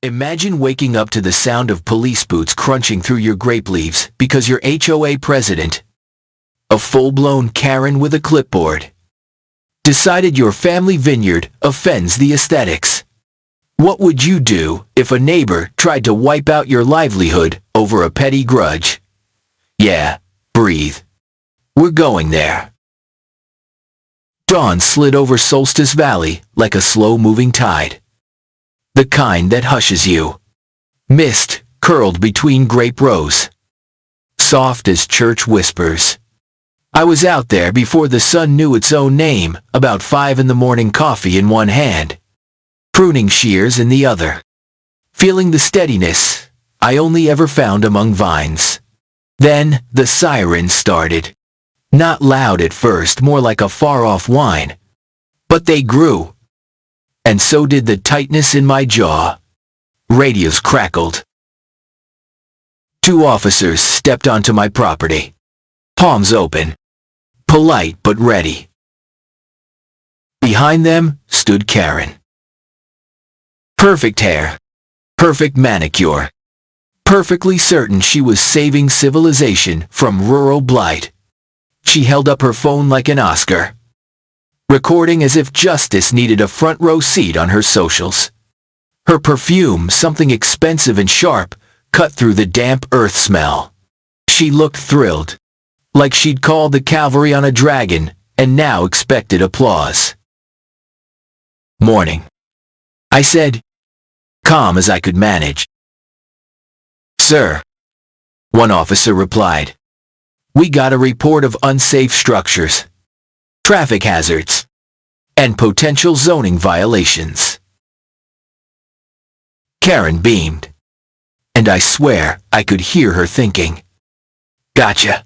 Imagine waking up to the sound of police boots crunching through your grape leaves because your HOA president, a full-blown Karen with a clipboard, decided your family vineyard offends the aesthetics. What would you do if a neighbor tried to wipe out your livelihood over a petty grudge? Yeah, breathe. We're going there. Dawn slid over Solstice Valley like a slow-moving tide. The kind that hushes you. Mist curled between grape rows, soft as church whispers. I was out there before the sun knew its own name, about 5 in the morning, coffee in one hand, pruning shears in the other, feeling the steadiness I only ever found among vines. Then the sirens started. Not loud at first, more like a far-off whine. But they grew. And so did the tightness in my jaw. Radios crackled. 2 officers stepped onto my property. Palms open. Polite but ready. Behind them stood Karen. Perfect hair. Perfect manicure. Perfectly certain she was saving civilization from rural blight. She held up her phone like an Oscar, recording as if justice needed a front-row seat on her socials. Her perfume, something expensive and sharp, cut through the damp earth smell. She looked thrilled, like she'd called the cavalry on a dragon and now expected applause. Morning, I said, calm as I could manage. Sir, one officer replied. We got a report of unsafe structures, traffic hazards, and potential zoning violations. Karen beamed, and I swear I could hear her thinking, gotcha.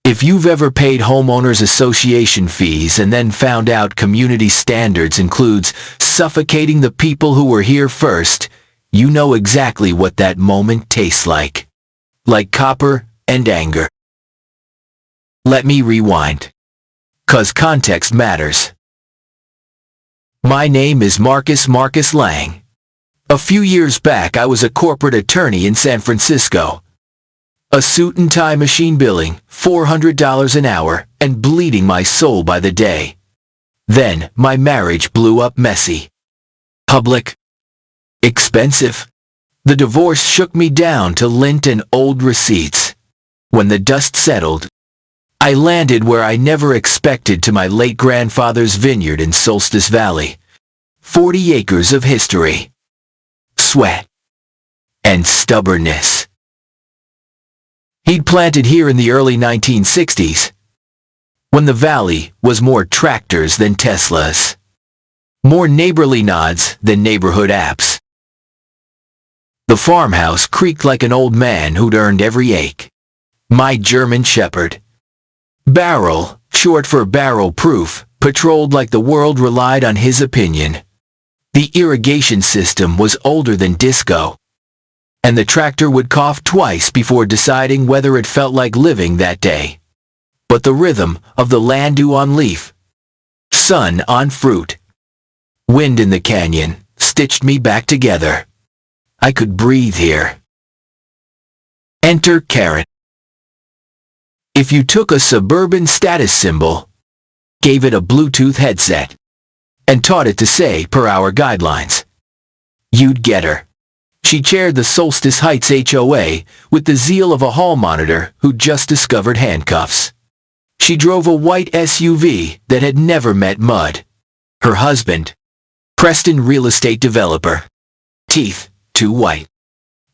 If you've ever paid homeowners association fees and then found out community standards includes suffocating the people who were here first, you know exactly what that moment tastes like. Like copper and anger. Let me rewind, 'cause context matters. My name is Marcus Lang. A few years back I was a corporate attorney in San Francisco. A suit and tie machine billing $400 an hour and bleeding my soul by the day. Then my marriage blew up messy. Public. Expensive. The divorce shook me down to lint and old receipts. When the dust settled, I landed where I never expected, to my late grandfather's vineyard in Solstice Valley. 40 acres of history, sweat, and stubbornness. He'd planted here in the early 1960s, when the valley was more tractors than Teslas, more neighborly nods than neighborhood apps. The farmhouse creaked like an old man who'd earned every ache. My German Shepherd, Barrel, short for barrel-proof, patrolled like the world relied on his opinion. The irrigation system was older than disco, and the tractor would cough twice before deciding whether it felt like living that day. But the rhythm of the land dew on leaf, sun on fruit, wind in the canyon, stitched me back together. I could breathe here. Enter Karen. If you took a suburban status symbol, gave it a Bluetooth headset, and taught it to say per hour guidelines, you'd get her. She chaired the Solstice Heights HOA with the zeal of a hall monitor who just discovered handcuffs. She drove a white SUV that had never met mud. Her husband, Preston real estate developer, teeth too white,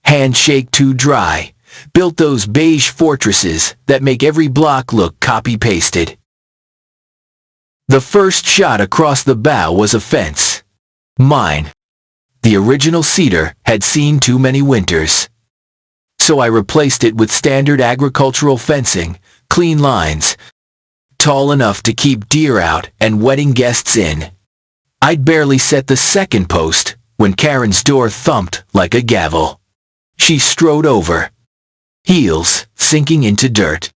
handshake too dry, built those beige fortresses that make every block look copy-pasted. The first shot across the bow was a fence. Mine. The original cedar had seen too many winters. So I replaced it with standard agricultural fencing, clean lines, tall enough to keep deer out and wedding guests in. I'd barely set the second post when Karen's door thumped like a gavel. She strode over, heels sinking into dirt,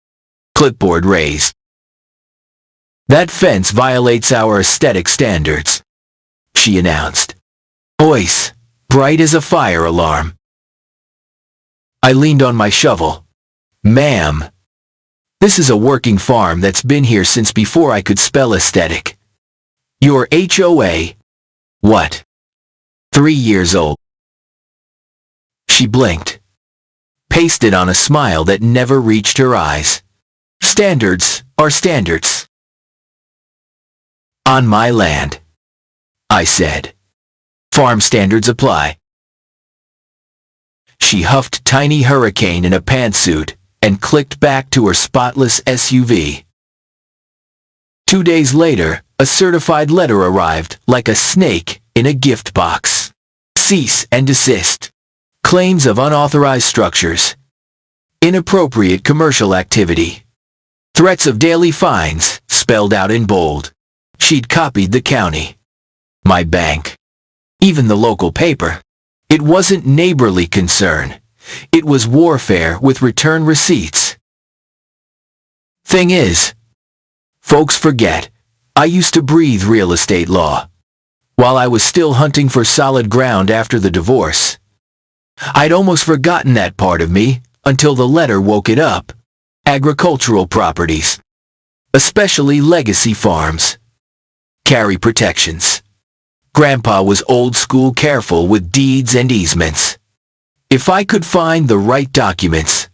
clipboard raised. That fence violates our aesthetic standards, she announced. Ois, bright as a fire alarm. I leaned on my shovel. Ma'am, this is a working farm that's been here since before I could spell aesthetic. Your HOA, what? 3 years old. She blinked, pasted on a smile that never reached her eyes. Standards are standards. On my land, I said. Farm standards apply. She huffed tiny hurricane in a pantsuit and clicked back to her spotless SUV. 2 days later, a certified letter arrived like a snake in a gift box. Cease and desist. Claims of unauthorized structures. Inappropriate commercial activity. Threats of daily fines, spelled out in bold. She'd copied the county, my bank, even the local paper. It wasn't neighborly concern. It was warfare with return receipts. Thing is, folks forget, I used to breathe real estate law. While I was still hunting for solid ground after the divorce. I'd almost forgotten that part of me until the letter woke it up. Agricultural properties, especially legacy farms, carry protections. Grandpa was old school careful with deeds and easements. If I could find the right documents,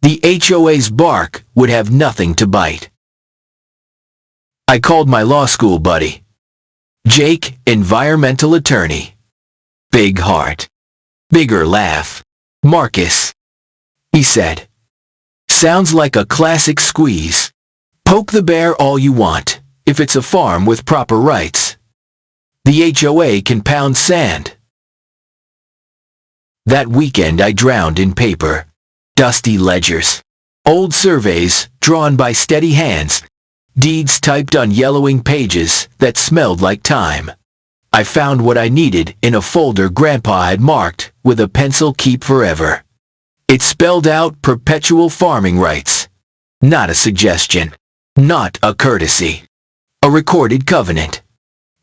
the HOA's bark would have nothing to bite. I called my law school buddy, Jake, environmental attorney. Big heart. Bigger laugh. Marcus, he said. Sounds like a classic squeeze. Poke the bear all you want, if it's a farm with proper rights. The HOA can pound sand. That weekend I drowned in paper. Dusty ledgers. Old surveys drawn by steady hands. Deeds typed on yellowing pages that smelled like time. I found what I needed in a folder Grandpa had marked with a pencil keep forever. It spelled out perpetual farming rights. Not a suggestion. Not a courtesy. A recorded covenant.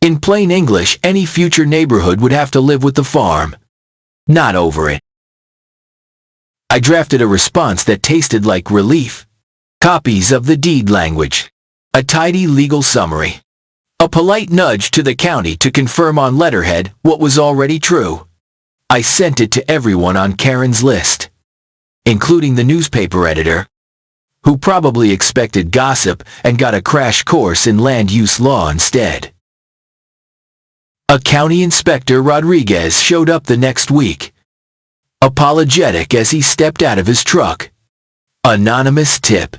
In plain English, any future neighborhood would have to live with the farm. Not over it. I drafted a response that tasted like relief. Copies of the deed language. A tidy legal summary. A polite nudge to the county to confirm on letterhead what was already true. I sent it to everyone on Karen's list, including the newspaper editor, who probably expected gossip and got a crash course in land use law instead. A county inspector Rodriguez showed up the next week, apologetic as he stepped out of his truck. Anonymous tip,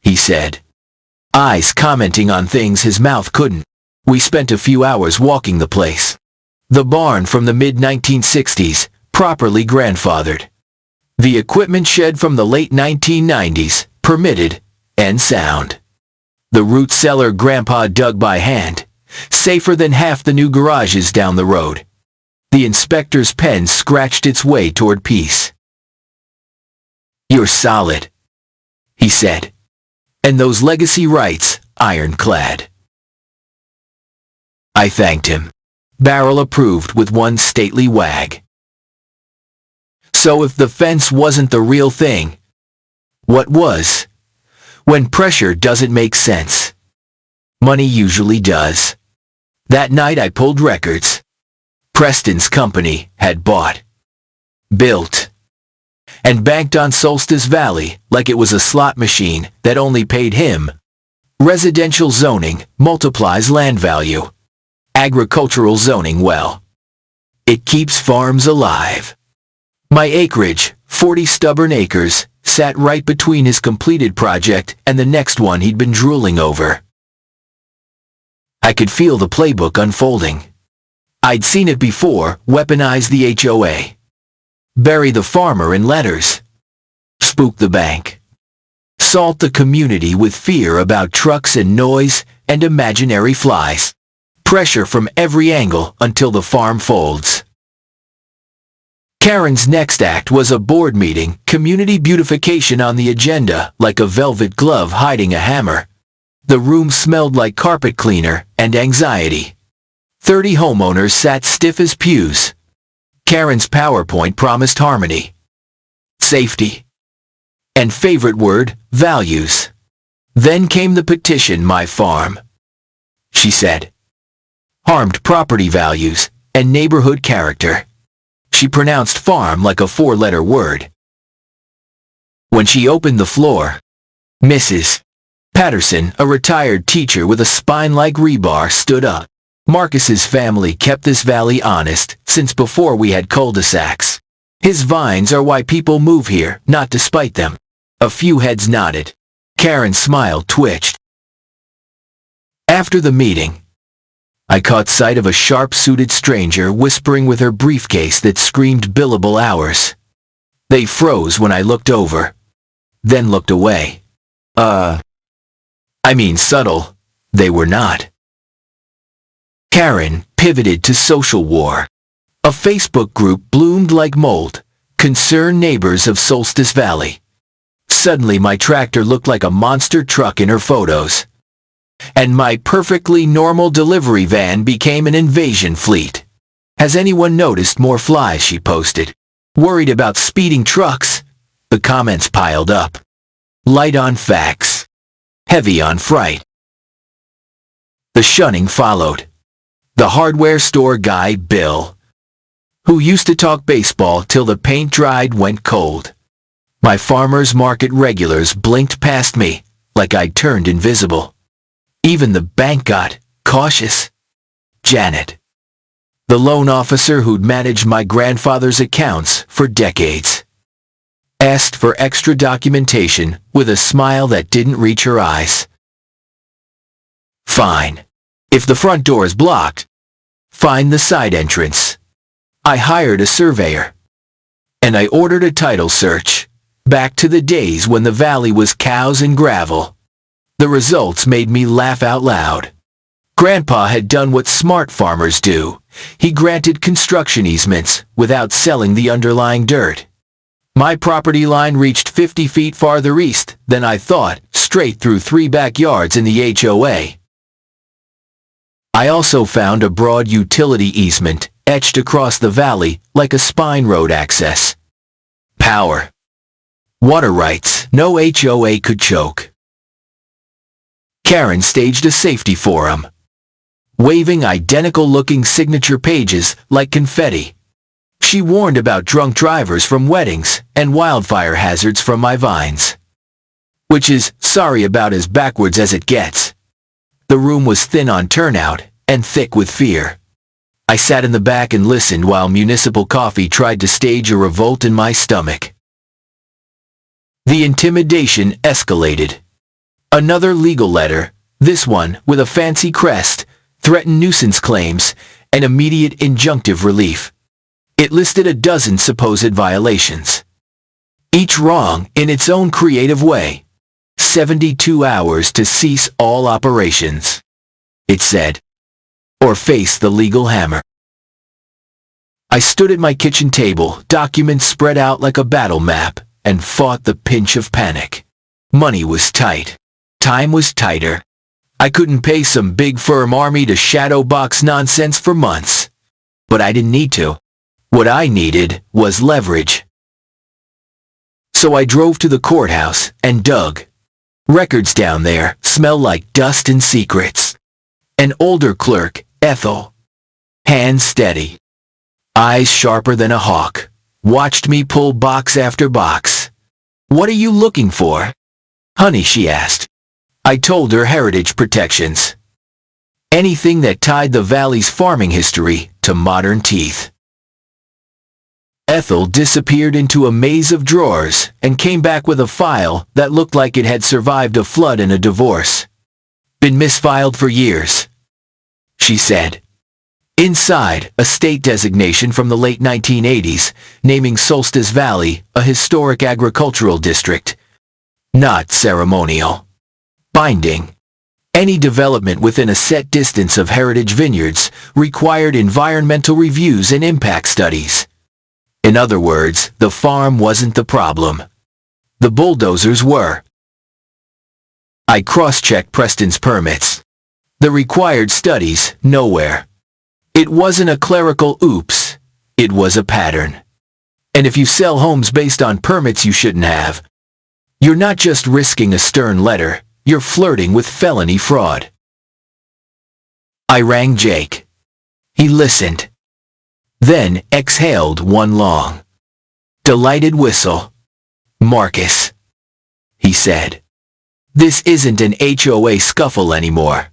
he said. Eyes commenting on things his mouth couldn't. We spent a few hours walking the place. The barn from the mid-1960s, properly grandfathered. The equipment shed from the late 1990s, permitted, and sound. The root cellar Grandpa dug by hand, safer than half the new garages down the road. The inspector's pen scratched its way toward peace. You're solid, he said. And those legacy rights, ironclad. I thanked him. Barrel approved with one stately wag. So if the fence wasn't the real thing, what was? When pressure doesn't make sense. Money usually does. That night I pulled records. Preston's company had bought, built, and banked on Solstice Valley like it was a slot machine that only paid him. Residential zoning multiplies land value. Agricultural zoning, well, it keeps farms alive. My acreage, 40 stubborn acres, sat right between his completed project and the next one he'd been drooling over. I could feel the playbook unfolding. I'd seen it before, weaponize the HOA. Bury the farmer in letters. Spook the bank. Salt the community with fear about trucks and noise and imaginary flies. Pressure from every angle until the farm folds. Karen's next act was a board meeting, community beautification on the agenda, like a velvet glove hiding a hammer. The room smelled like carpet cleaner and anxiety. 30 homeowners sat stiff as pews, Karen's PowerPoint promised harmony, safety, and favorite word, values. Then came the petition, my farm, she said. Harmed property values and neighborhood character. She pronounced farm like a four-letter word. When she opened the floor, Mrs. Patterson, a retired teacher with a spine like rebar, stood up. Marcus's family kept this valley honest since before we had cul-de-sacs. His vines are why people move here, not to spite them. A few heads nodded. Karen's smile twitched. After the meeting, I caught sight of a sharp-suited stranger whispering with her briefcase that screamed billable hours. They froze when I looked over, then looked away. Subtle, they were not. Karen pivoted to social war. A Facebook group bloomed like mold, concerned neighbors of Solstice Valley. Suddenly my tractor looked like a monster truck in her photos. And my perfectly normal delivery van became an invasion fleet. Has anyone noticed more flies, she posted. Worried about speeding trucks? The comments piled up. Light on facts. Heavy on fright. The shunning followed. The hardware store guy, Bill, who used to talk baseball till the paint dried, went cold. My farmers market regulars blinked past me like I'd turned invisible. Even the bank got cautious. Janet, the loan officer who'd managed my grandfather's accounts for decades, asked for extra documentation with a smile that didn't reach her eyes. Fine. If the front door is blocked, find the side entrance. I hired a surveyor. And I ordered a title search, back to the days when the valley was cows and gravel. The results made me laugh out loud. Grandpa had done what smart farmers do. He granted construction easements without selling the underlying dirt. My property line reached 50 feet farther east than I thought, straight through 3 backyards in the HOA. I also found a broad utility easement etched across the valley like a spine road access. Power, water rights, no HOA could choke. Karen staged a safety forum, waving identical-looking signature pages like confetti. She warned about drunk drivers from weddings and wildfire hazards from my vines. Which is, sorry, about as backwards as it gets. The room was thin on turnout and thick with fear. I sat in the back and listened while Municipal Coffee tried to stage a revolt in my stomach. The intimidation escalated. Another legal letter, this one with a fancy crest, threatened nuisance claims and immediate injunctive relief. It listed a dozen supposed violations, each wrong in its own creative way. 72 hours to cease all operations, it said, or face the legal hammer. I stood at my kitchen table, documents spread out like a battle map, and fought the pinch of panic. Money was tight. Time was tighter. I couldn't pay some big firm army to shadow box nonsense for months. But I didn't need to. What I needed was leverage. So I drove to the courthouse and dug. Records down there smell like dust and secrets. An older clerk, Ethel, hands steady, eyes sharper than a hawk, watched me pull box after box. "What are you looking for, honey?" she asked. I told her heritage protections. Anything that tied the valley's farming history to modern teeth. Ethel disappeared into a maze of drawers and came back with a file that looked like it had survived a flood and a divorce. "Been misfiled for years," she said. Inside, a state designation from the late 1980s, naming Solstice Valley a historic agricultural district. Not ceremonial. Binding. Any development within a set distance of heritage vineyards required environmental reviews and impact studies. In other words, the farm wasn't the problem. The bulldozers were. I cross-checked Preston's permits. The required studies, nowhere. It wasn't a clerical oops. It was a pattern. And if you sell homes based on permits you shouldn't have, you're not just risking a stern letter, you're flirting with felony fraud. I rang Jake. He listened. Then exhaled one long, delighted whistle. "Marcus," he said, "this isn't an HOA scuffle anymore.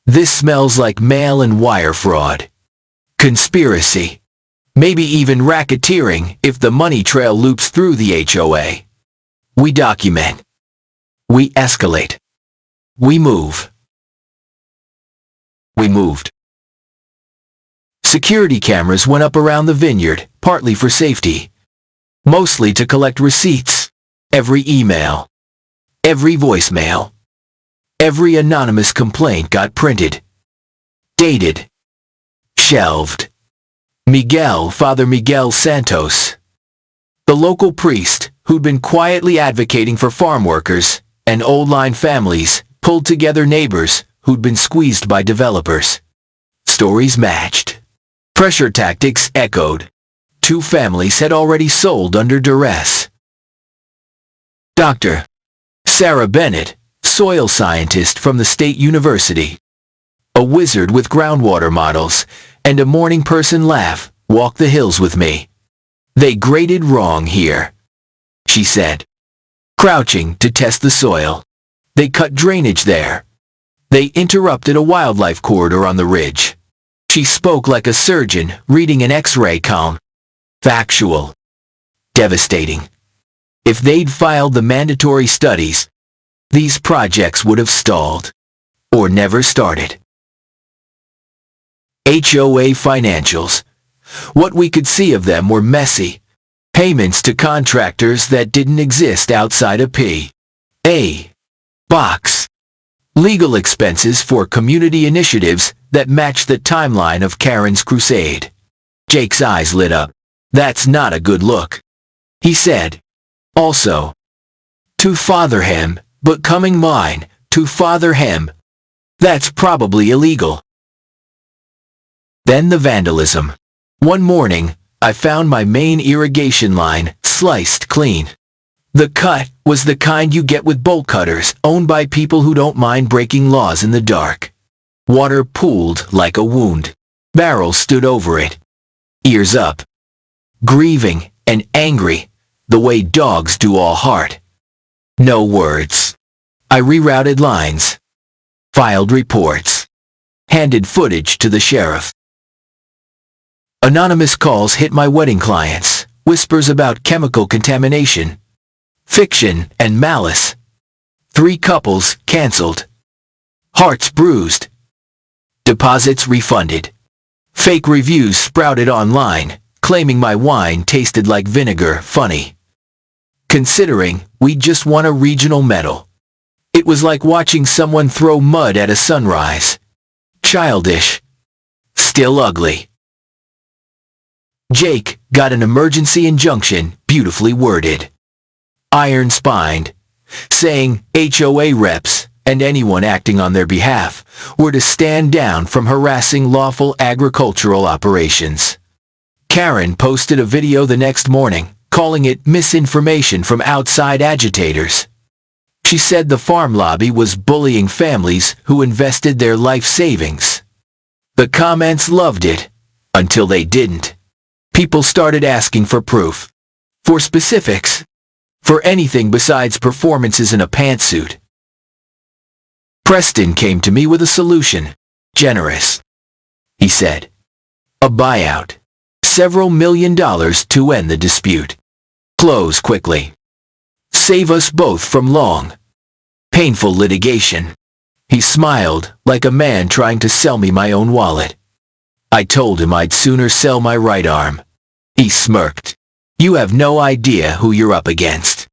This smells like mail and wire fraud. Conspiracy. Maybe even racketeering if the money trail loops through the HOA. We document. We escalate. We move." We moved. Security cameras went up around the vineyard, partly for safety, mostly to collect receipts. Every email, every voicemail, every anonymous complaint got printed, dated, shelved. Father Miguel Santos, the local priest who'd been quietly advocating for farm workers and old-line families, pulled together neighbors who'd been squeezed by developers. Stories matched. Pressure tactics echoed. 2 families had already sold under duress. Dr. Sarah Bennett, soil scientist from the State University, a wizard with groundwater models and a morning person laugh, walked the hills with me. "They graded wrong here," she said, crouching to test the soil. "They cut drainage there. They interrupted a wildlife corridor on the ridge." She spoke like a surgeon reading an X-ray column. Factual. Devastating. If they'd filed the mandatory studies, these projects would have stalled or never started. HOA financials. What we could see of them were messy. Payments to contractors that didn't exist outside a P.A. box. Legal expenses for community initiatives that matched the timeline of Karen's crusade. Jake's eyes lit up. "That's not a good look," he said. "Also, to father him, but coming mine, to father him. That's probably illegal." Then the vandalism. One morning, I found my main irrigation line sliced clean. The cut was the kind you get with bolt cutters, owned by people who don't mind breaking laws in the dark. Water pooled like a wound. Barrels stood over it, ears up, grieving and angry, the way dogs do all heart. No words. I rerouted lines, filed reports, handed footage to the sheriff. Anonymous calls hit my wedding clients, whispers about chemical contamination, fiction and malice. 3 couples canceled. Hearts bruised. Deposits refunded. Fake reviews sprouted online, claiming my wine tasted like vinegar. Funny, considering we just won a regional medal. It was like watching someone throw mud at a sunrise. Childish. Still ugly. Jake got an emergency injunction, beautifully worded, iron-spined, saying HOA reps and anyone acting on their behalf were to stand down from harassing lawful agricultural operations. Karen posted a video the next morning, calling it misinformation from outside agitators. She said the farm lobby was bullying families who invested their life savings. The comments loved it, until they didn't. People started asking for proof, for specifics, for anything besides performances in a pantsuit. Preston came to me with a solution. Generous, he said. A buyout. Several $1,000,000 to end the dispute. Close quickly. Save us both from long, painful litigation. He smiled like a man trying to sell me my own wallet. I told him I'd sooner sell my right arm. He smirked. You have no idea who you're up against.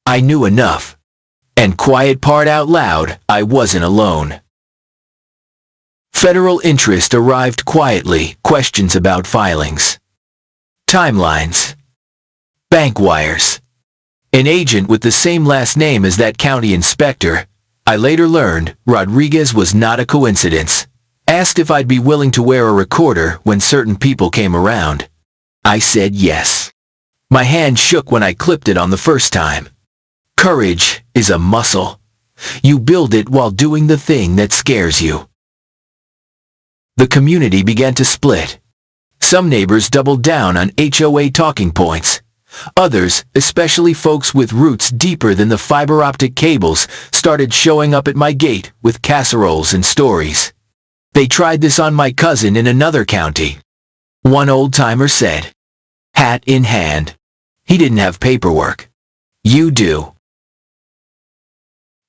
I knew enough. And quiet part out loud, I wasn't alone. Federal interest arrived quietly, questions about filings, timelines, bank wires. An agent with the same last name as that county inspector, I later learned Rodriguez was not a coincidence. asked if I'd be willing to wear a recorder when certain people came around. I said yes. My hand shook when I clipped it on the first time. Courage is a muscle. You build it while doing the thing that scares you. The community began to split. Some neighbors doubled down on HOA talking points. Others, especially folks with roots deeper than the fiber optic cables, started showing up at my gate with casseroles and stories. They tried this on my cousin in another county. One old-timer said, hat in hand. He didn't have paperwork. You do.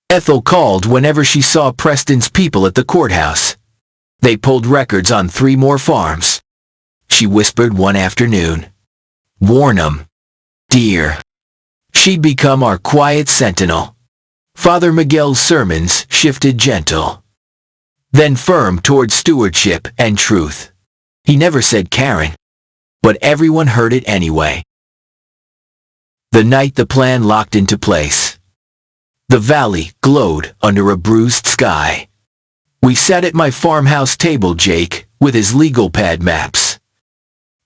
Ethel called whenever she saw Preston's people at the courthouse. They pulled records on 3 more farms. She whispered one afternoon, warn 'em, dear. She'd become our quiet sentinel. Father Miguel's sermons shifted gentle, then firm toward stewardship and truth. He never said Karen, but everyone heard it anyway. The night the plan locked into place, the valley glowed under a bruised sky. We sat at my farmhouse table, Jake with his legal pad maps,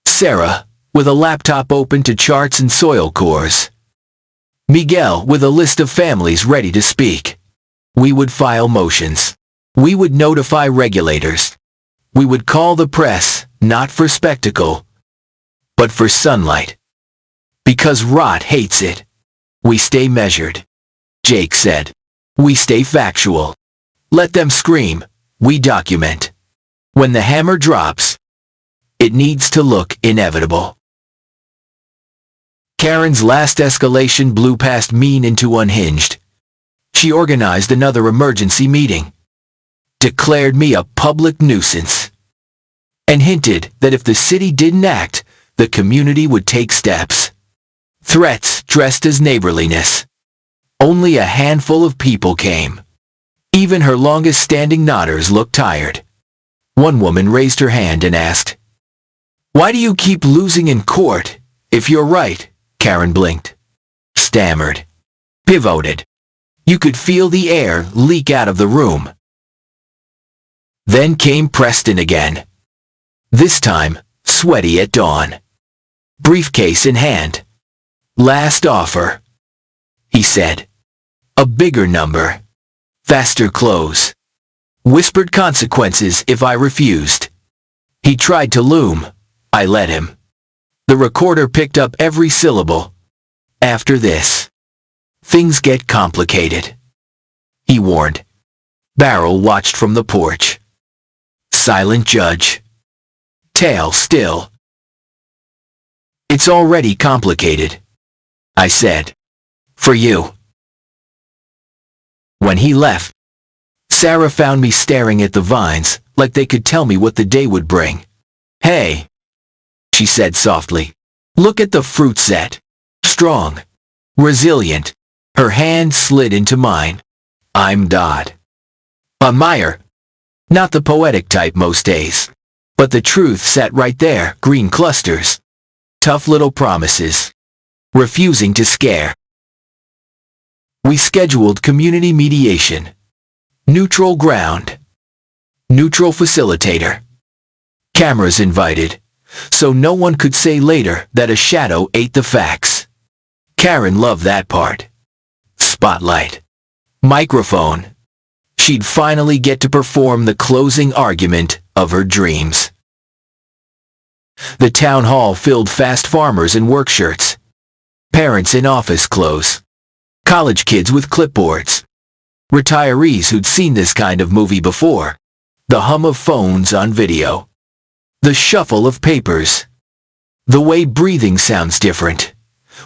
Sarah with a laptop open to charts and soil cores, Miguel with a list of families ready to speak. We would file motions. We would notify regulators. We would call the press, not for spectacle, but for sunlight. Because rot hates it. We stay measured, Jake said. We stay factual. Let them scream. We document. When the hammer drops, it needs to look inevitable. Karen's last escalation blew past mean into unhinged. She organized another emergency meeting, declared me a public nuisance, and hinted that if the city didn't act, the community would take steps. Threats dressed as neighborliness. Only a handful of people came. Even her longest-standing nodders looked tired. One woman raised her hand and asked, "Why do you keep losing in court? If you're right," Karen blinked, stammered, pivoted. You could feel the air leak out of the room. Then came Preston again. This time, sweaty at dawn. Briefcase in hand. "Last offer," he said. "A bigger number. Faster close. Whispered consequences if I refused." He tried to loom. I let him. The recorder picked up every syllable. "After this, things get complicated," he warned. Barrel watched from the porch. Silent judge. Tail still. "It's already complicated," I said. "For you." When he left, Sarah found me staring at the vines like they could tell me what the day would bring. "Hey," she said softly, "look at the fruit set. Strong. Resilient." Her hand slid into mine. I'm Dodd. A Meyer. Not the poetic type most days. But the truth sat right there, green clusters. Tough little promises. Refusing to scare. We scheduled community mediation. Neutral ground. Neutral facilitator. Cameras invited, so no one could say later that a shadow ate the facts. Karen loved that part. Spotlight. Microphone. She'd finally get to perform the closing argument of her dreams. The town hall filled fast farmers in work shirts, parents in office clothes, college kids with clipboards, retirees who'd seen this kind of movie before, the hum of phones on video, the shuffle of papers, the way breathing sounds different.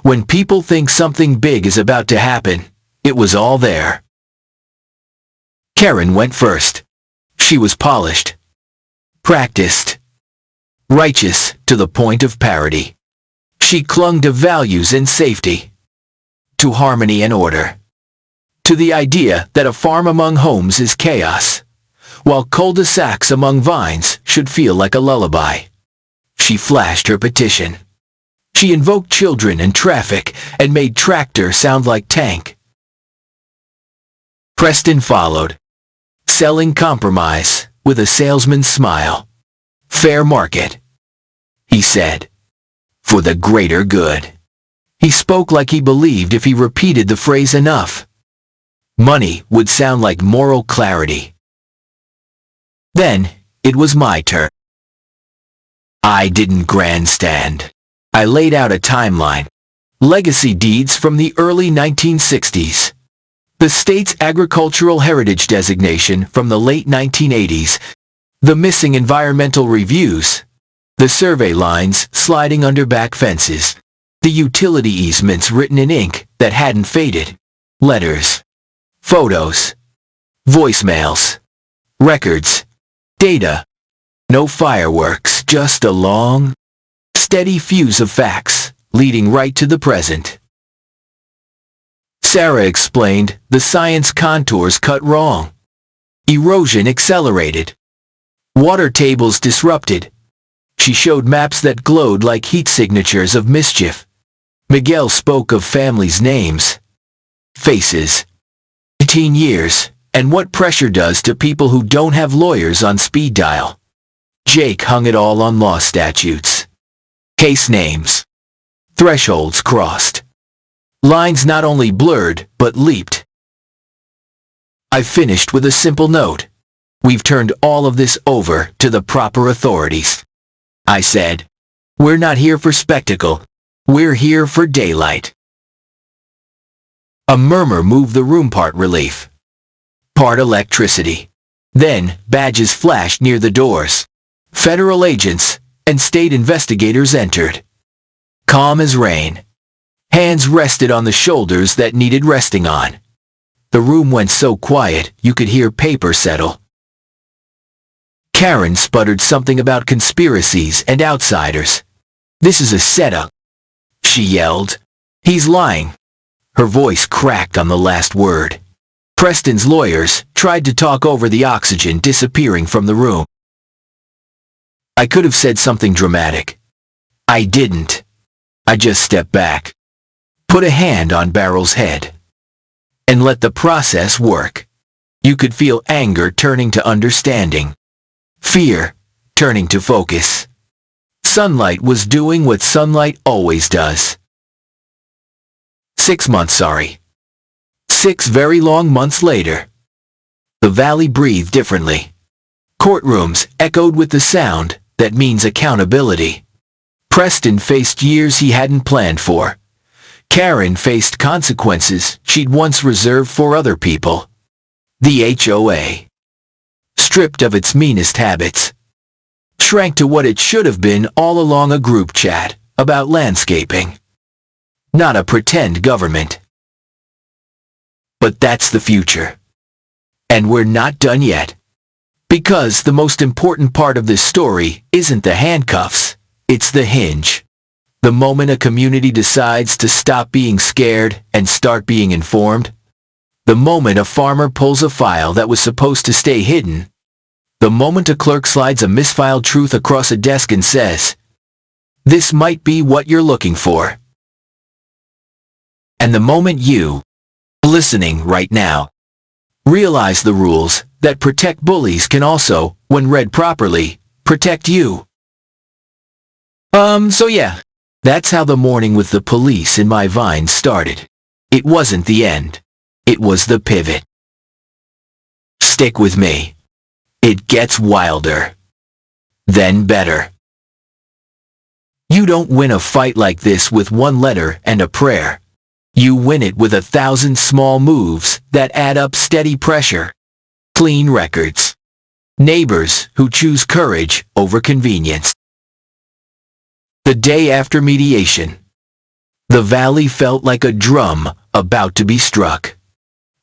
When people think something big is about to happen, it was all there. Karen went first. She was polished, practiced, righteous to the point of parody. She clung to values and safety, to harmony and order, to the idea that a farm among homes is chaos, while cul-de-sacs among vines should feel like a lullaby. She flashed her petition. She invoked children and traffic and made tractor sound like tank. Preston followed, selling compromise, with a salesman's smile. "Fair market," he said. "For the greater good." He spoke like he believed if he repeated the phrase enough, money would sound like moral clarity. Then, it was my turn. I didn't grandstand. I laid out a timeline. Legacy deeds from the early 1960s. The state's agricultural heritage designation from the late 1980s. The missing environmental reviews. The survey lines sliding under back fences. The utility easements written in ink that hadn't faded. Letters. Photos. Voicemails. Records. Data. No fireworks, just a long, steady fuse of facts, leading right to the present. Sarah explained the science contours cut wrong. Erosion accelerated. Water tables disrupted. She showed maps that glowed like heat signatures of mischief. Miguel spoke of families' names, faces, teen years, and what pressure does to people who don't have lawyers on speed dial. Jake hung it all on law statutes. Case names. Thresholds crossed. Lines not only blurred, but leaped. I finished with a simple note. We've turned all of this over to the proper authorities. I said, we're not here for spectacle. We're here for daylight. A murmur moved the room, part relief, part electricity. Then badges flashed near the doors. Federal agents and state investigators entered. Calm as rain. Hands rested on the shoulders that needed resting on. The room went so quiet you could hear paper settle. Karen sputtered something about conspiracies and outsiders. "This is a setup," she yelled. "He's lying." Her voice cracked on the last word. Preston's lawyers tried to talk over the oxygen disappearing from the room. I could have said something dramatic. I didn't. I just stepped back, put a hand on Barrel's head, and let the process work. You could feel anger turning to understanding, fear turning to focus. Sunlight was doing what sunlight always does. 6 months, 6 very long months later. The valley breathed differently. Courtrooms echoed with the sound that means accountability. Preston faced years he hadn't planned for. Karen faced consequences she'd once reserved for other people. The HOA, stripped of its meanest habits, shrank to what it should have been all along, a group chat about landscaping. Not a pretend government. But that's the future. And we're not done yet. Because the most important part of this story isn't the handcuffs, it's the hinge. The moment a community decides to stop being scared and start being informed. The moment a farmer pulls a file that was supposed to stay hidden. The moment a clerk slides a misfiled truth across a desk and says, "This might be what you're looking for." And the moment you, listening right now, realize the rules that protect bullies can also, when read properly, protect you. So yeah, that's how the morning with the police in my vines started. It wasn't the end. It was the pivot. Stick with me. It gets wilder. Then better. You don't win a fight like this with one letter and a prayer. You win it with 1,000 small moves that add up, steady pressure. Clean records. Neighbors who choose courage over convenience. The day after mediation, the valley felt like a drum about to be struck.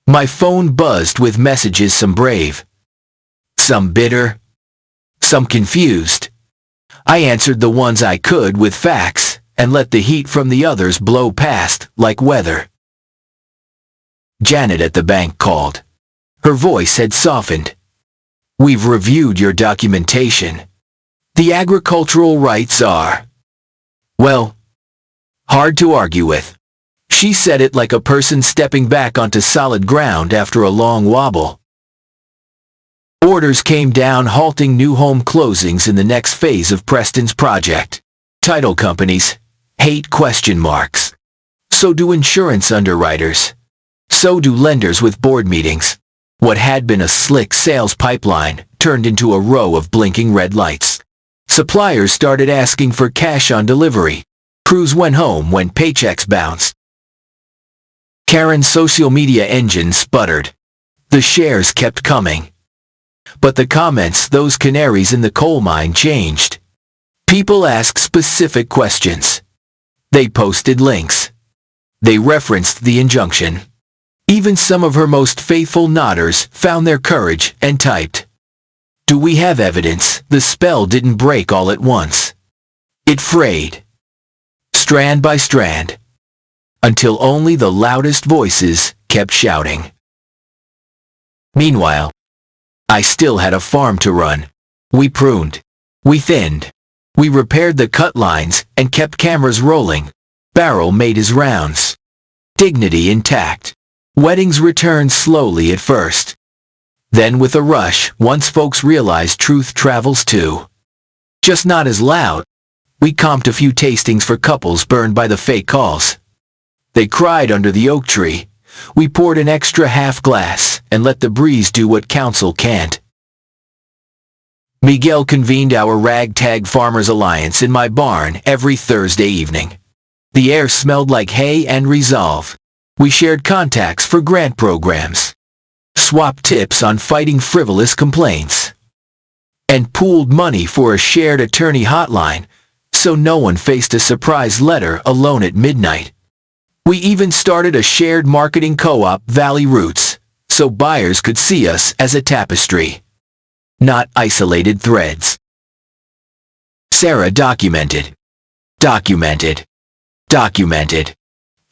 My phone buzzed with messages, some brave, some bitter, some confused. I answered the ones I could with facts and let the heat from the others blow past like weather. Janet at the bank called. Her voice had softened. "We've reviewed your documentation. The agricultural rights are, well, hard to argue with." She said it like a person stepping back onto solid ground after a long wobble. Orders came down, halting new home closings in the next phase of Preston's project. Title companies hate question marks. So do insurance underwriters. So do lenders with board meetings. What had been a slick sales pipeline turned into a row of blinking red lights. Suppliers started asking for cash on delivery. Crews went home when paychecks bounced. Karen's social media engine sputtered. The shares kept coming. But the comments, those canaries in the coal mine, changed. People asked specific questions. They posted links. They referenced the injunction. Even some of her most faithful nodders found their courage and typed. Do we have evidence? The spell didn't break all at once. It frayed, strand by strand, until only the loudest voices kept shouting. Meanwhile, I still had a farm to run. We pruned. We thinned. We repaired the cut lines and kept cameras rolling. Barrel made his rounds. Dignity intact. Weddings returned slowly at first. Then with a rush, once folks realized truth travels too. Just not as loud. We comped a few tastings for couples burned by the fake calls. They cried under the oak tree. We poured an extra half glass and let the breeze do what counsel can't. Miguel convened our ragtag farmers alliance in my barn every Thursday evening. The air smelled like hay and resolve. We shared contacts for grant programs, swapped tips on fighting frivolous complaints, and pooled money for a shared attorney hotline so no one faced a surprise letter alone at midnight. We even started a shared marketing co-op, Valley Roots, so buyers could see us as a tapestry, not isolated threads. Sarah documented.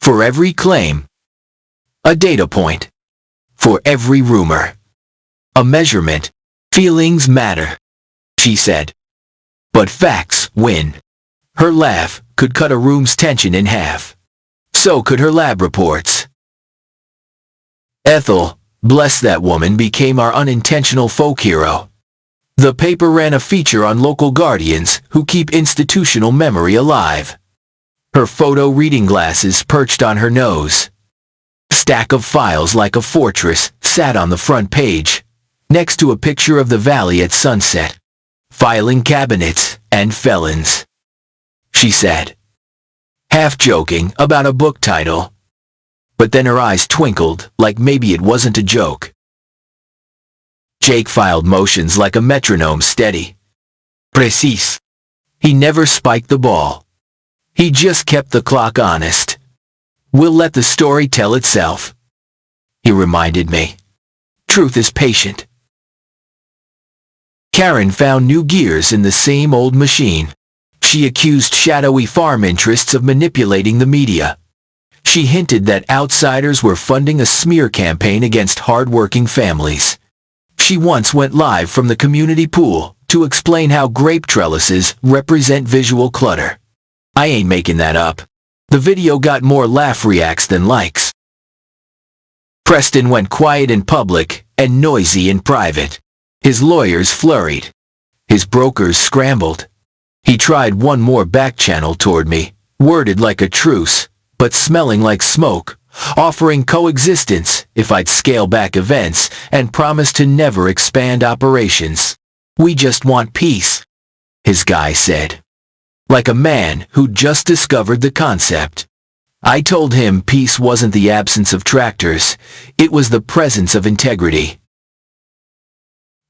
For every claim, a data point. For every rumor, a measurement. Feelings matter, she said. But facts win. Her laugh could cut a room's tension in half. So could her lab reports. Ethel, bless that woman, became our unintentional folk hero. The paper ran a feature on local guardians who keep institutional memory alive. Her photo reading glasses perched on her nose. Stack of files like a fortress sat on the front page, next to a picture of the valley at sunset. Filing cabinets and felons, she said, half joking about a book title. But then her eyes twinkled like maybe it wasn't a joke. Jake filed motions like a metronome, steady, precise. He never spiked the ball. He just kept the clock honest. We'll let the story tell itself, he reminded me. Truth is patient. Karen found new gears in the same old machine. She accused shadowy farm interests of manipulating the media. She hinted that outsiders were funding a smear campaign against hard-working families. She once went live from the community pool to explain how grape trellises represent visual clutter. I ain't making that up. The video got more laugh reacts than likes. Preston went quiet in public and noisy in private. His lawyers flurried. His brokers scrambled. He tried one more back channel toward me, worded like a truce, but smelling like smoke, offering coexistence if I'd scale back events and promise to never expand operations. We just want peace, his guy said, like a man who'd just discovered the concept. I told him peace wasn't the absence of tractors, it was the presence of integrity.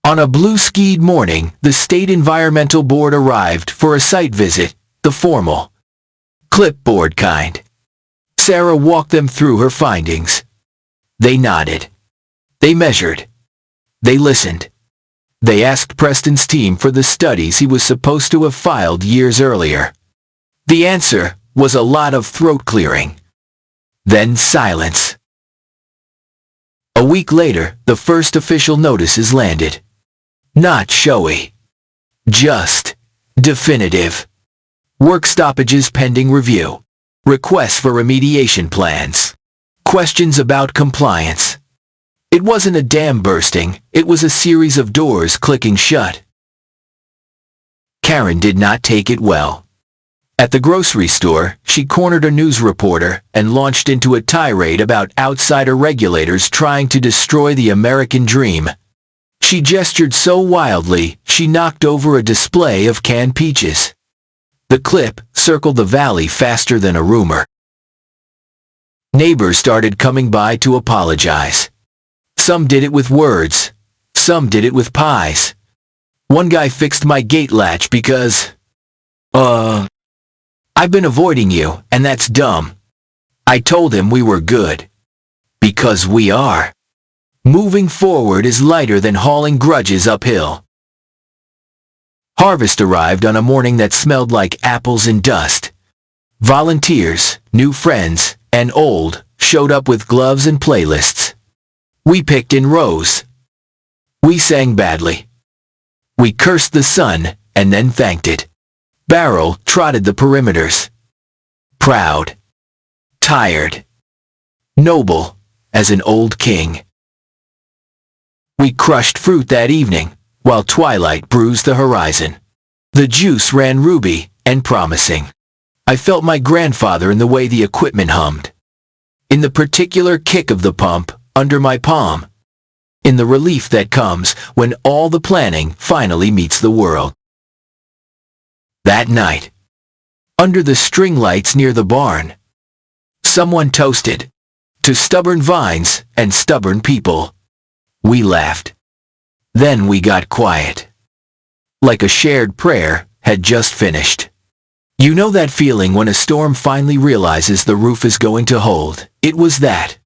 On a blue-skied morning, the State Environmental Board arrived for a site visit, the formal, clipboard kind. Sarah walked them through her findings. They nodded. They measured. They listened. They asked Preston's team for the studies he was supposed to have filed years earlier. The answer was a lot of throat clearing. Then silence. A week later, the first official notices landed. Not showy. Just definitive. Work stoppages pending review. Requests for remediation plans. Questions about compliance. It wasn't a dam bursting, it was a series of doors clicking shut. Karen did not take it well. At the grocery store, she cornered a news reporter and launched into a tirade about outsider regulators trying to destroy the American dream. She gestured so wildly, she knocked over a display of canned peaches. The clip circled the valley faster than a rumor. Neighbors started coming by to apologize. Some did it with words. Some did it with pies. One guy fixed my gate latch because, I've been avoiding you, and that's dumb. I told him we were good. Because we are. Moving forward is lighter than hauling grudges uphill. Harvest arrived on a morning that smelled like apples and dust. Volunteers, new friends, and old, showed up with gloves and playlists. We picked in rows. We sang badly. We cursed the sun, and then thanked it. Barrel trotted the perimeters. Proud. Tired. Noble, as an old king. We crushed fruit that evening, while twilight bruised the horizon. The juice ran ruby and promising. I felt my grandfather in the way the equipment hummed. In the particular kick of the pump under my palm. In the relief that comes when all the planning finally meets the world. That night, under the string lights near the barn, someone toasted to stubborn vines and stubborn people. We laughed. Then we got quiet. Like a shared prayer had just finished. You know that feeling when a storm finally realizes the roof is going to hold? It was that.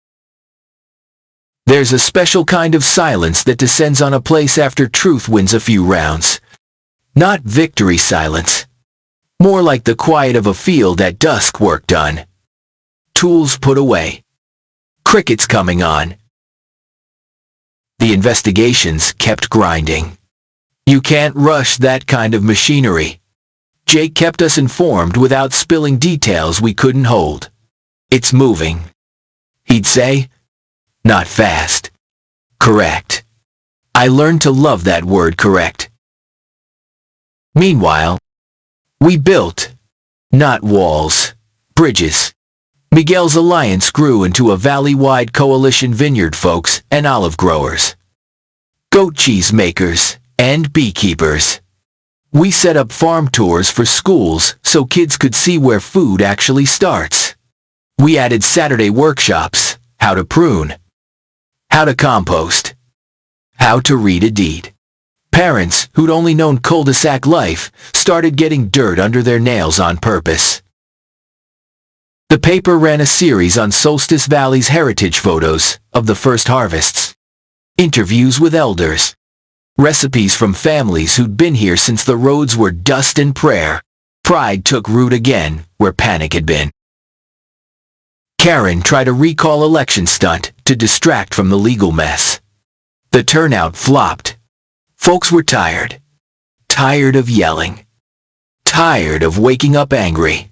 There's a special kind of silence that descends on a place after truth wins a few rounds. Not victory silence. More like the quiet of a field at dusk, work done. Tools put away. Crickets coming on. The investigations kept grinding. You can't rush that kind of machinery. Jake kept us informed without spilling details we couldn't hold. It's moving. He'd say, not fast. Correct. I learned to love that word, correct. Meanwhile, we built, not walls, bridges. Miguel's alliance grew into a valley-wide coalition, vineyard folks and olive growers, goat cheese makers, and beekeepers. We set up farm tours for schools so kids could see where food actually starts. We added Saturday workshops, how to prune, how to compost, how to read a deed. Parents who'd only known cul-de-sac life started getting dirt under their nails on purpose. The paper ran a series on Solstice Valley's heritage photos of the first harvests. Interviews with elders. Recipes from families who'd been here since the roads were dust and prayer. Pride took root again where panic had been. Karen tried a recall election stunt to distract from the legal mess. The turnout flopped. Folks were tired. Tired of yelling. Tired of waking up angry.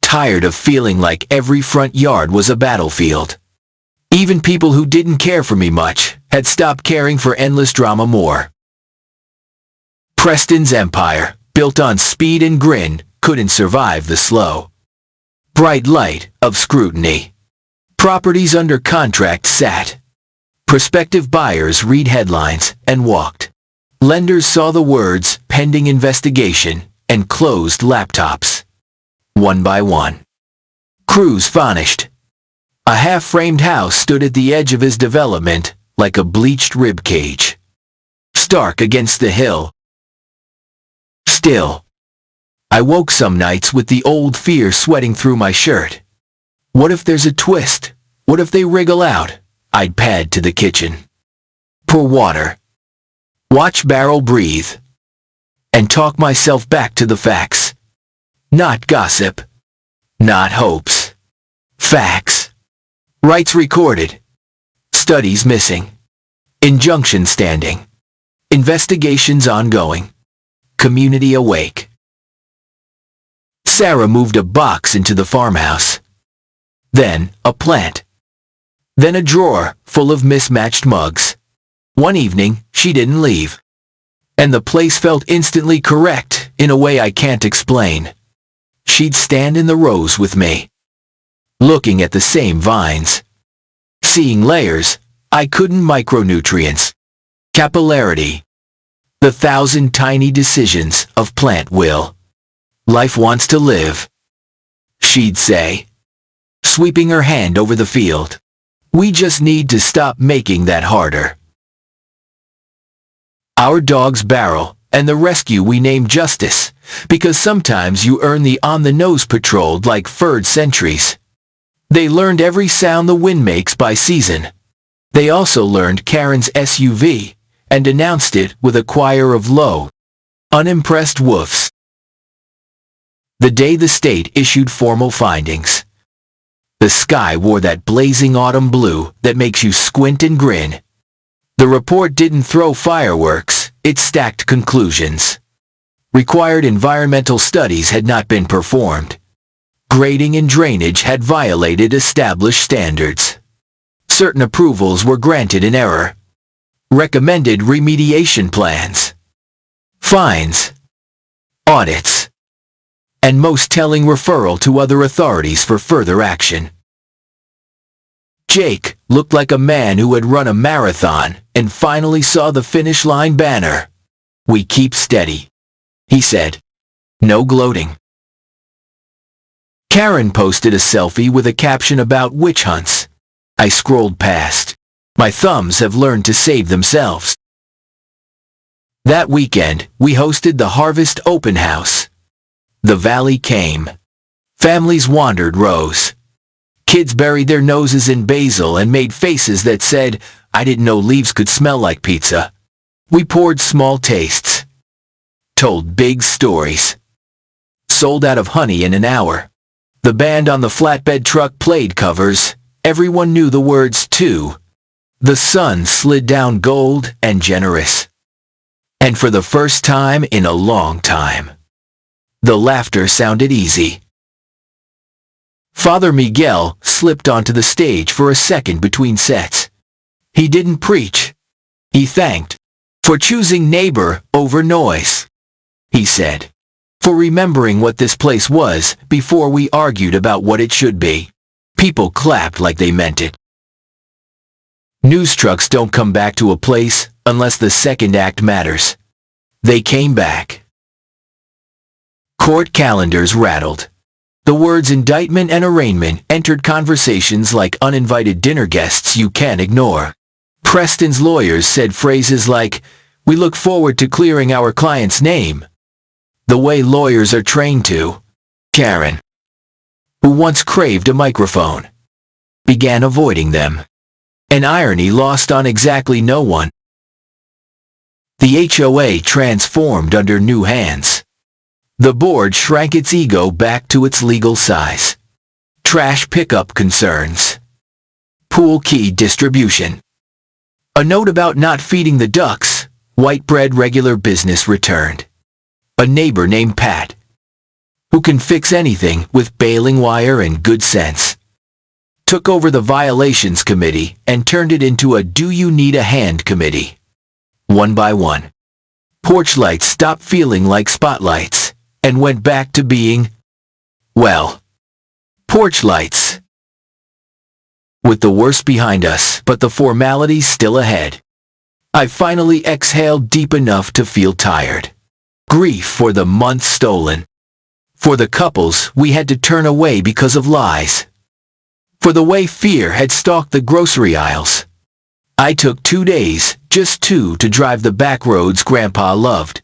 Tired of feeling like every front yard was a battlefield. Even people who didn't care for me much had stopped caring for endless drama more. Preston's empire, built on speed and grin, couldn't survive the slow, bright light of scrutiny. Properties under contract sat. Prospective buyers read headlines and walked. Lenders saw the words pending investigation and closed laptops. One by one. Crews vanished. A half-framed house stood at the edge of his development like a bleached rib cage. Stark against the hill. Still. I woke some nights with the old fear sweating through my shirt. What if there's a twist? What if they wriggle out? I'd pad to the kitchen. Pour water. Watch Barrel breathe. And talk myself back to the facts. Not gossip. Not hopes. Facts. Rights recorded. Studies missing. Injunction standing. Investigations ongoing. Community awake. Sarah moved a box into the farmhouse. Then a plant. then a drawer full of mismatched mugs. One evening, she didn't leave. And the place felt instantly correct in a way I can't explain. She'd stand in the rows with me, looking at the same vines, seeing layers I couldn't micronutrients, capillarity, the 1,000 tiny decisions of plant will. Life wants to live, she'd say, sweeping her hand over the field. We just need to stop making that harder. Our dog's Barrel, and the rescue we named Justice, because sometimes you earn the on-the-nose patrolled like furred sentries. They learned every sound the wind makes by season. They also learned Karen's SUV, and announced it with a choir of low, unimpressed woofs. The day the state issued formal findings, the sky wore that blazing autumn blue that makes you squint and grin. The report didn't throw fireworks, it stacked conclusions. Required environmental studies had not been performed. Grading and drainage had violated established standards. Certain approvals were granted in error. Recommended remediation plans, fines, audits, and most telling referral to other authorities for further action. Jake looked like a man who had run a marathon and finally saw the finish line banner. We keep steady, he said. No gloating. Karen posted a selfie with a caption about witch hunts. I scrolled past. My thumbs have learned to save themselves. That weekend, we hosted the Harvest Open House. The valley came. Families wandered rows. Kids buried their noses in basil and made faces that said, I didn't know leaves could smell like pizza. We poured small tastes, told big stories, sold out of honey in an hour. The band on the flatbed truck played covers. Everyone knew the words too. The sun slid down gold and generous. And for the first time in a long time, the laughter sounded easy. Father Miguel slipped onto the stage for a second between sets. He didn't preach. He thanked for choosing neighbor over noise, he said, for remembering what this place was before we argued about what it should be. People clapped like they meant it. News trucks don't come back to a place unless the second act matters. They came back. Court calendars rattled. The words indictment and arraignment entered conversations like uninvited dinner guests you can't ignore. Preston's lawyers said phrases like, we look forward to clearing our client's name, the way lawyers are trained to. Karen, who once craved a microphone, began avoiding them. An irony lost on exactly no one. The HOA transformed under new hands. The board shrank its ego back to its legal size. Trash pickup concerns. Pool key distribution. A note about not feeding the ducks. White bread regular business returned. A neighbor named Pat, who can fix anything with baling wire and good sense, took over the violations committee and turned it into a do you need a hand committee. One by one, porch lights stopped feeling like spotlights and went back to being, well, porch lights. With the worst behind us, but the formalities still ahead, I finally exhaled deep enough to feel tired. Grief for the months stolen. For the couples we had to turn away because of lies. For the way fear had stalked the grocery aisles. I took 2 days, just 2, to drive the back roads Grandpa loved.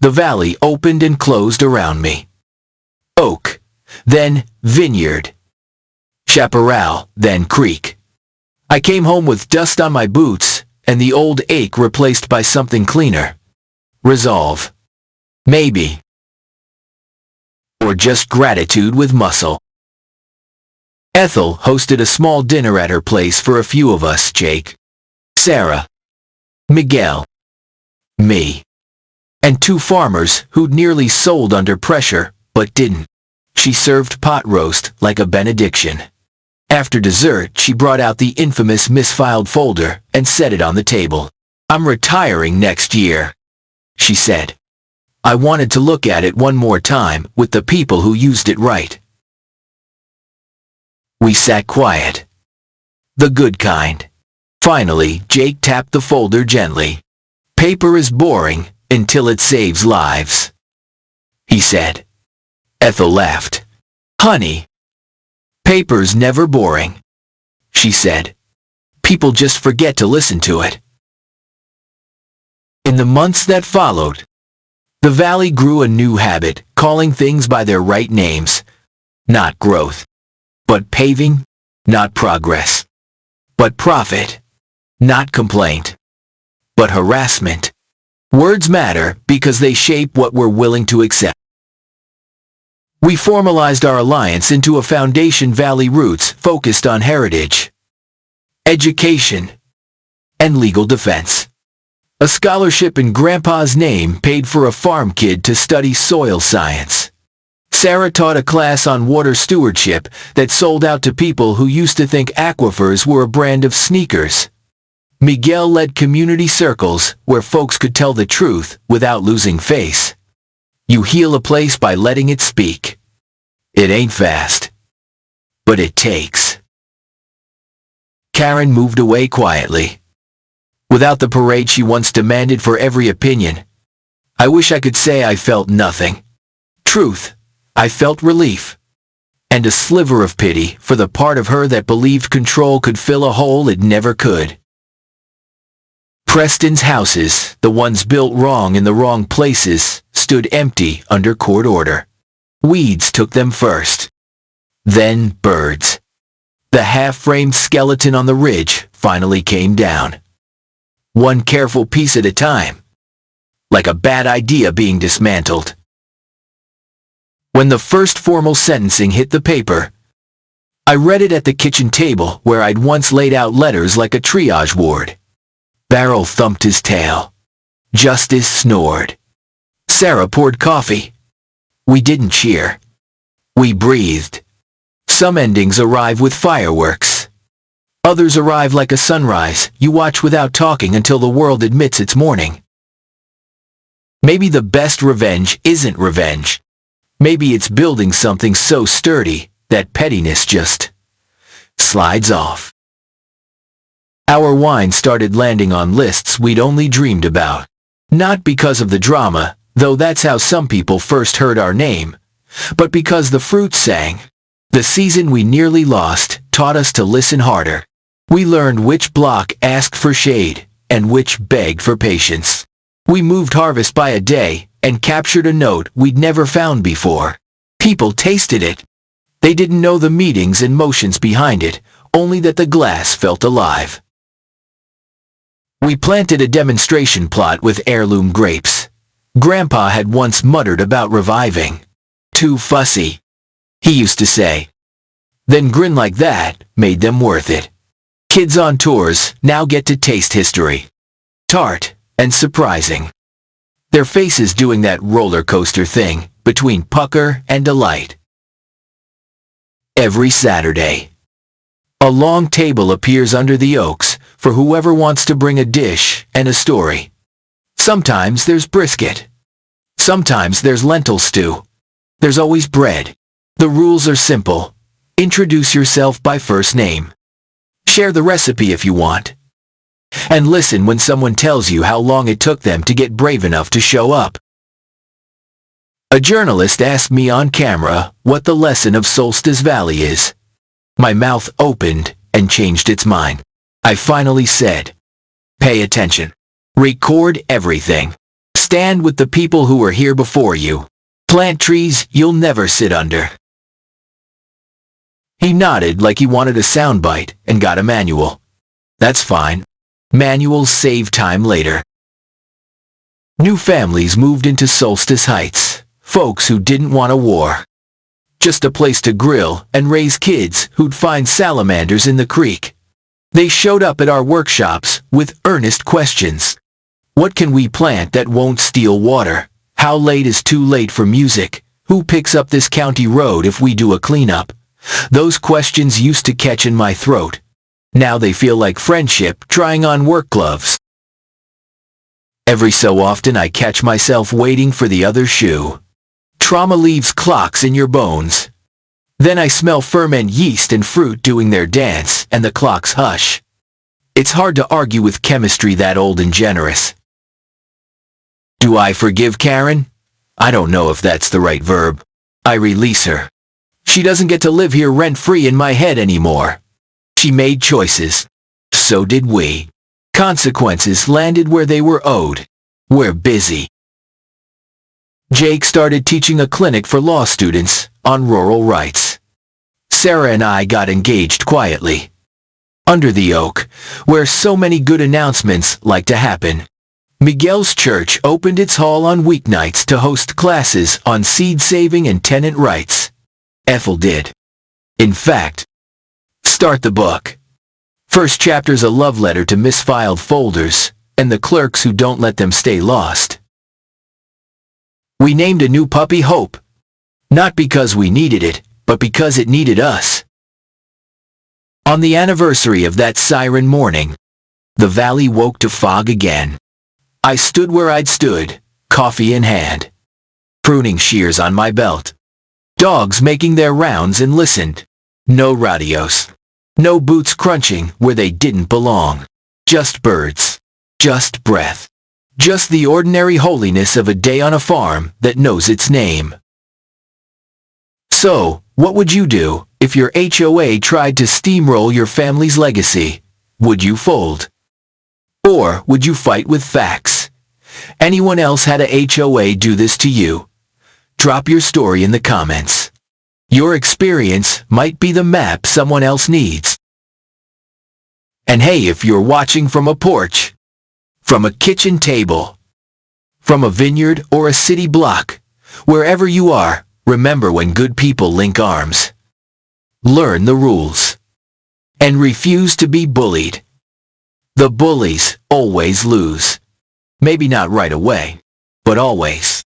The valley opened and closed around me. Oak, then vineyard. Chaparral, then creek. I came home with dust on my boots, and the old ache replaced by something cleaner. Resolve. Maybe. Or just gratitude with muscle. Ethel hosted a small dinner at her place for a few of us, Jake, Sarah, Miguel, me, and 2 farmers who'd nearly sold under pressure, but didn't. She served pot roast like a benediction. After dessert, she brought out the infamous misfiled folder and set it on the table. "I'm retiring next year," she said. I wanted to look at it one more time with the people who used it right. We sat quiet. The good kind. Finally, Jake tapped the folder gently. "Paper is boring until it saves lives," he said. Ethel laughed. "Honey, paper's never boring," she said. "People just forget to listen to it." In the months that followed, the valley grew a new habit, calling things by their right names. Not growth, but paving; not progress, but profit; not complaint, but harassment. Words matter because they shape what we're willing to accept. We formalized our alliance into a foundation: Valley Roots, focused on heritage, education, and legal defense. A scholarship in Grandpa's name paid for a farm kid to study soil science. Sarah taught a class on water stewardship that sold out to people who used to think aquifers were a brand of sneakers. Miguel led community circles where folks could tell the truth without losing face. You heal a place by letting it speak. It ain't fast, but it takes. Karen moved away quietly. Without the parade she once demanded for every opinion. I wish I could say I felt nothing. Truth, I felt relief. And a sliver of pity for the part of her that believed control could fill a hole it never could. Preston's houses, the ones built wrong in the wrong places, stood empty under court order. Weeds took them first. Then birds. The half-framed skeleton on the ridge finally came down. One careful piece at a time. Like a bad idea being dismantled. When the first formal sentencing hit the paper, I read it at the kitchen table where I'd once laid out letters like a triage ward. Barrel thumped his tail. Justice snored. Sarah poured coffee. We didn't cheer. We breathed. Some endings arrive with fireworks. Others arrive like a sunrise you watch without talking until the world admits it's morning. Maybe the best revenge isn't revenge. Maybe it's building something so sturdy that pettiness just slides off. Our wine started landing on lists we'd only dreamed about. Not because of the drama, though that's how some people first heard our name, but because the fruit sang. The season we nearly lost taught us to listen harder. We learned which block asked for shade and which begged for patience. We moved harvest by a day and captured a note we'd never found before. People tasted it. They didn't know the meanings and motions behind it, only that the glass felt alive. We planted a demonstration plot with heirloom grapes. Grandpa had once muttered about reviving. Too fussy, he used to say. Then grin like that made them worth it. Kids on tours now get to taste history. Tart and surprising. Their faces doing that roller coaster thing between pucker and delight. Every Saturday, a long table appears under the oaks for whoever wants to bring a dish and a story. Sometimes there's brisket. Sometimes there's lentil stew. There's always bread. The rules are simple. Introduce yourself by first name. Share the recipe if you want. And listen when someone tells you how long it took them to get brave enough to show up. A journalist asked me on camera what the lesson of Solstice Valley is. My mouth opened and changed its mind. I finally said, pay attention. Record everything. Stand with the people who were here before you. Plant trees you'll never sit under. He nodded like he wanted a soundbite and got a manual. That's fine. Manuals save time later. New families moved into Solstice Heights. Folks who didn't want a war. Just a place to grill and raise kids who'd find salamanders in the creek. They showed up at our workshops with earnest questions. What can we plant that won't steal water? How late is too late for music? Who picks up this county road if we do a cleanup? Those questions used to catch in my throat. Now they feel like friendship trying on work gloves. Every so often I catch myself waiting for the other shoe. Trauma leaves clocks in your bones. Then I smell ferment yeast and fruit doing their dance, and the clocks hush. It's hard to argue with chemistry that old and generous. Do I forgive Karen? I don't know if that's the right verb. I release her. She doesn't get to live here rent-free in my head anymore. She made choices. So did we. Consequences landed where they were owed. We're busy. Jake started teaching a clinic for law students on rural rights. Sarah and I got engaged quietly. Under the oak, where so many good announcements like to happen. Miguel's church opened its hall on weeknights to host classes on seed saving and tenant rights. Ethel did. In fact, start the book. First chapter's a love letter to misfiled folders and the clerks who don't let them stay lost. We named a new puppy Hope. Not because we needed it, but because it needed us. On the anniversary of that siren morning, the valley woke to fog again. I stood where I'd stood, coffee in hand. Pruning shears on my belt. Dogs making their rounds and listened. No radios. No boots crunching where they didn't belong. Just birds. Just breath. Just the ordinary holiness of a day on a farm that knows its name. So, what would you do if your HOA tried to steamroll your family's legacy? Would you fold? Or would you fight with facts? Anyone else had a HOA do this to you? Drop your story in the comments. Your experience might be the map someone else needs. And hey, if you're watching from a porch, from a kitchen table, from a vineyard or a city block, wherever you are, remember when good people link arms. Learn the rules. And refuse to be bullied. The bullies always lose. Maybe not right away, but always.